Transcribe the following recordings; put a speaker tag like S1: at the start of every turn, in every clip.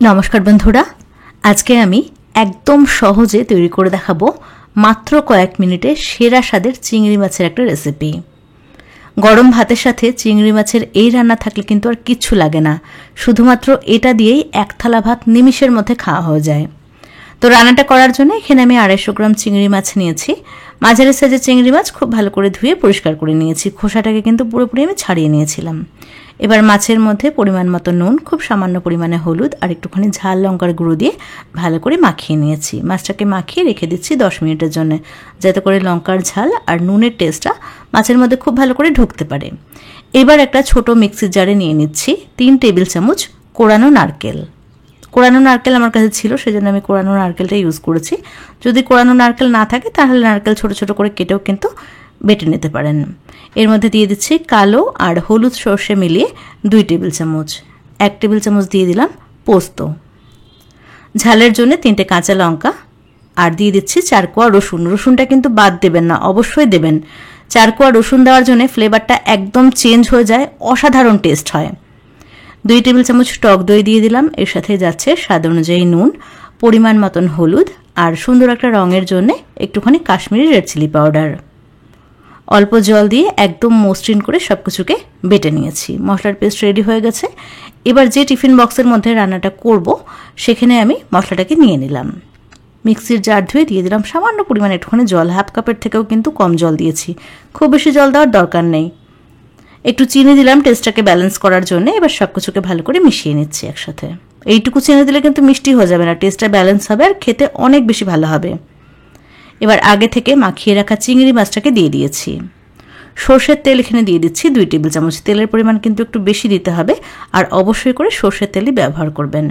S1: नमस्कार बंधुरा आज के आमी एकदम सहजे तैरी करे देखाबो मात्र कयेक मिनिटे सेरा स्वादेर चिंगड़ी माछेर एकटा रेसिपि। गरम भातेर साथे चिंगड़ी माछेर एई रान्ना थाकले किन्तु आर किच्छु लागे ना, शुधुमात्र एटा दिएई एक थाला भात निमिषेर मধ্যে खाওয়া হয়ে যায়। तो रान्नाटा करार जोन्नो एखाने आमी 250 ग्राम चिंगड़ी माछ निয়েছি। মাঝারি সাইজের চিংড়ি মাছ খুব ভালো করে ধুয়ে পরিষ্কার করে নিয়েছি। খোসাটাকে কিন্তু পুরোপুরি আমি ছাড়িয়ে নিয়েছিলাম। এবার মাছের মধ্যে পরিমাণ মতো নুন, খুব সামান্য পরিমাণে হলুদ আর একটুখানি ঝাল লঙ্কার গুঁড়ো দিয়ে ভালো করে মাখিয়ে নিয়েছি। মাছটাকে মাখিয়ে রেখে দিচ্ছি 10 মিনিটের জন্য, যাতে করে লঙ্কার ঝাল আর নুনের টেস্টটা মাছের মধ্যে খুব ভালো করে ঢুকতে পারে। এবার একটা ছোট মিক্সির জারে নিয়ে নিচ্ছি 3 টেবিল চামচ কোড়ানো নারকেল। কোড়ানো নারকেল আমার কাছে ছিল, সেজন্য আমি কোড়ানো নারকেলটা ইউজ করেছি। যদি কোড়ানো নারকেল না থাকে তাহলে নারকেল ছোট ছোট করে কেটেও কিন্তু বেটে নিতে পারেন। এর মধ্যে দিয়ে দিচ্ছি কালো আর হলুদ সর্ষে মিলিয়ে 2 টেবিল চামচ। 1 টেবিল চামচ দিয়ে দিলাম পোস্ত। ঝালের জন্য 3টে কাঁচা লঙ্কা আর দিয়ে দিচ্ছি 4 কোয়া রসুন। রসুনটা কিন্তু বাদ দেবেন না, অবশ্যই দেবেন। 4 কোয়া রসুন দেওয়ার জন্য ফ্লেভারটা একদম চেঞ্জ হয়ে যায়, অসাধারণ টেস্ট হয়। 2 টেবিল চামচ টক দই দিয়ে দিলাম। এর সাথে যাচ্ছে স্বাদ অনুযায়ী নুন, পরিমাণ মতন হলুদ আর সুন্দর একটা রঙের জন্য একটুখানি কাশ্মীরি রেড চিলি পাউডার। অল্প জল দিয়ে একদম মসৃণ করে সবকিছুকে বেটে নিয়েছি। মশলার পেস্ট রেডি হয়ে গেছে। এবার যে টিফিন বক্সের মধ্যে রান্নাটা করব সেখানে আমি মশলাটাকে নিয়ে নিলাম। মিক্সির জার ধুয়ে দিয়ে দিলাম সামান্য পরিমাণে একটুখানি জল, হাফ কাপের থেকেও কিন্তু কম জল দিয়েছি, খুব বেশি জল দেওয়ার দরকার নেই। একটু চিনি দিলাম টেস্টটাকে ব্যালেন্স করার জন্য। এবার সবকিছুকে ভালো করে মিশিয়ে নিচ্ছি একসাথে। এইটুকু চিনি দিলে কিন্তু মিষ্টি হয়ে যাবে না, টেস্টটা ব্যালেন্স হবে আর খেতে অনেক বেশি ভালো হবে। এবার আগে থেকে মাখিয়ে রাখা চিংড়ি মাছটাকে দিয়ে দিয়েছি। সর্ষের তেল এখানে দিয়ে দিচ্ছি 2 টেবিল চামচ। তেলের পরিমাণ কিন্তু একটু বেশি দিতে হবে আর অবশ্যই করে সর্ষের তেলই ব্যবহার করবেন।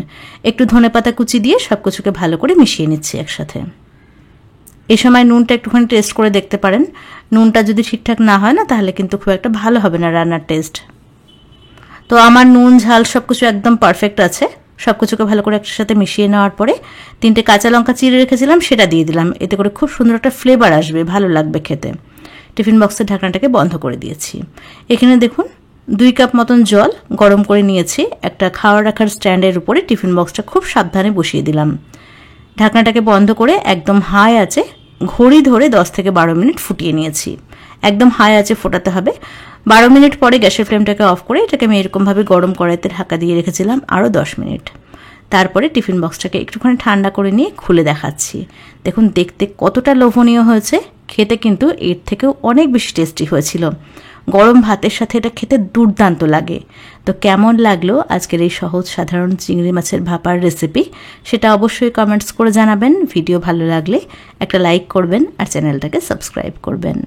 S1: একটু ধনেপাতা কুচি দিয়ে সবকিছুকে ভালো করে মিশিয়ে নিচ্ছি একসাথে। এই সময় নুনটা একটুখানি টেস্ট করে দেখতে পারেন। নুনটা যদি ঠিকঠাক না হয় না তাহলে কিন্তু খুব একটা ভালো হবে না রান্নার টেস্ট। তো আমার নুন ঝাল সবকিছু একদম পারফেক্ট আছে। সবকিছুকে ভালো করে একসাথে মিশিয়ে নেওয়ার পরে 3টে কাঁচা লঙ্কা চিড়ে রেখেছিলাম সেটা দিয়ে দিলাম। এতে করে খুব সুন্দর একটা ফ্লেভার আসবে, ভালো লাগবে খেতে। টিফিন বক্সের ঢাকনাটাকে বন্ধ করে দিয়েছি। এখানে দেখুন 2 কাপ মতন জল গরম করে নিয়েছি। একটা খাওয়া রাখার স্ট্যান্ডের উপরে টিফিন বক্সটা খুব সাবধানে বসিয়ে দিলাম। ঢাকনাটাকে বন্ধ করে একদম হাই আঁচে ঘড়ি ধরে 10 থেকে 12 মিনিট ফুটিয়ে নিয়েছি। একদম হাই আঁচে ফোটাতে হবে। 12 মিনিট পরে গ্যাসের ফ্লেমটাকে অফ করে এটাকে আমি এরকমভাবে গরম কড়াইতে ঢাকা দিয়ে রেখেছিলাম আরও 10 মিনিট। তারপরে টিফিন বক্সটাকে একটুখানি ঠান্ডা করে নিয়ে খুলে দেখাচ্ছি। দেখুন দেখতে কতটা লোভনীয় হয়েছে, খেতে কিন্তু এর থেকেও অনেক বেশি টেস্টি হয়েছিল। গরম ভাতের সাথে এটা খেতে দুর্দান্ত লাগে। তো কেমন লাগলো আজকের এই সহজ সাধারণ চিংড়ি মাছের ভাপার রেসিপি সেটা অবশ্যই কমেন্টস করে জানাবেন। ভিডিও ভালো লাগলে একটা লাইক করবেন আর চ্যানেলটাকে সাবস্ক্রাইব করবেন।